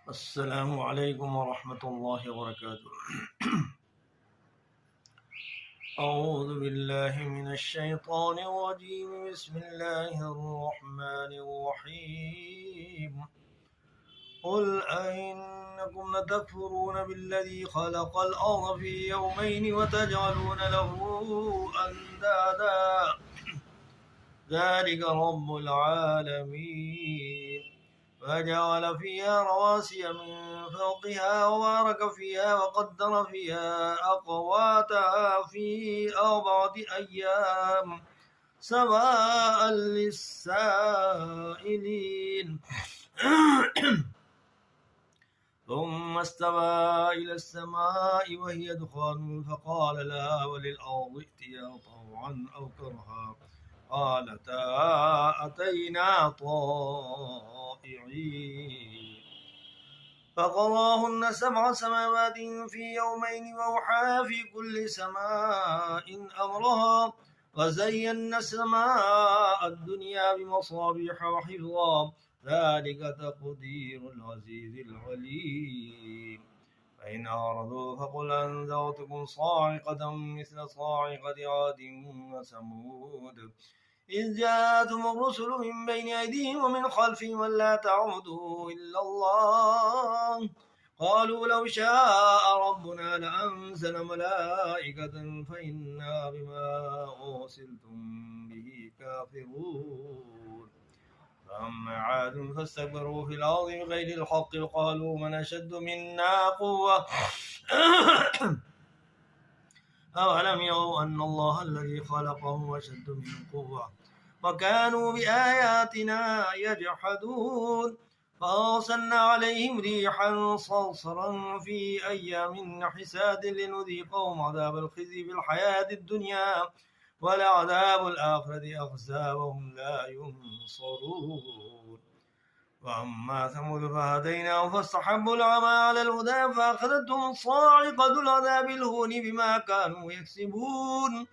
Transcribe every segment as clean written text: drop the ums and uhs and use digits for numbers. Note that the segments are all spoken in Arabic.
السلام عليكم ورحمة الله وبركاته. أعوذ بالله من الشيطان الرجيم. بسم الله الرحمن الرحيم. قل أئنكم لتكفرون بالذي خلق الأرض في يومين وتجعلون له أندادا ذلك رب العالمين. فجعل فيها رواسي من فوقها وبارك فيها وقدر فيها أقواتها في 4 أيام سواء للسائلين. ثم استوى إلى السماء وهي دخان فقال لها وللأرض ائتيا طوعا أو كرها قالتا أتينا طائعين. فقضاهن 7 سماوات في يومين وأوحى في كل سماء أمرها وزينا السماء الدنيا بمصابيح وحفظا ذلك تقدير العزيز العليم. فإن أعرضوا فقل أنذرتكم صاعقة مثل صاعقة عاد وثمود إذ جاءتهم الرسل من بين أيديهم ومن خلفهم ولا تعبدوا إلا الله قالوا لو شاء ربنا لأنزل ملائكة فإنا بما أرسلتم به كافرون. فأما عاد فاستكبروا في الأرض بغير الحق وقالوا من أشد منا قوة أولم يروا أن الله الذي خلقهم أشد منهم قوة وكانوا بآياتنا يجحدون. فأرسلنا عليهم ريحا صرصرا في أيام حساد لنذيقهم عذاب الخزي في الحياة الدنيا ولعذاب الآخرة أخزى وهم لا ينصرون. وأما ثمود فهديناهم فاستحبوا العمى على الهدى فأخذتهم صاعقة العذاب الهون بما كانوا يكسبون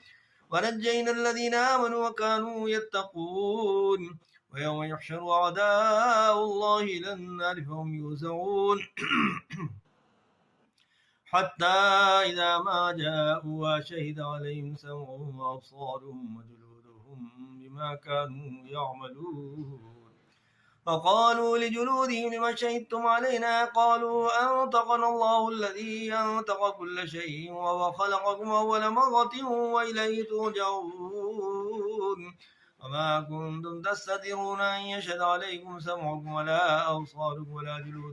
ونجينا الذين آمنوا وكانوا يتقون. ويوم يحشر أعداء الله إلى النار فهم يوزعون حتى إذا ما جاءوا شهد عليهم سمعهم وأبصارهم وجلودهم بما كانوا يعملون. فقالوا لجلودهم لما شهدتم علينا قالوا أنطقنا الله الذي أنطق كل شيء وهو خلقكم أول مرة وإليه ترجعون. وما كنتم تستترون أن يشهد عليكم سمعكم ولا أبصاركم ولا جلودكم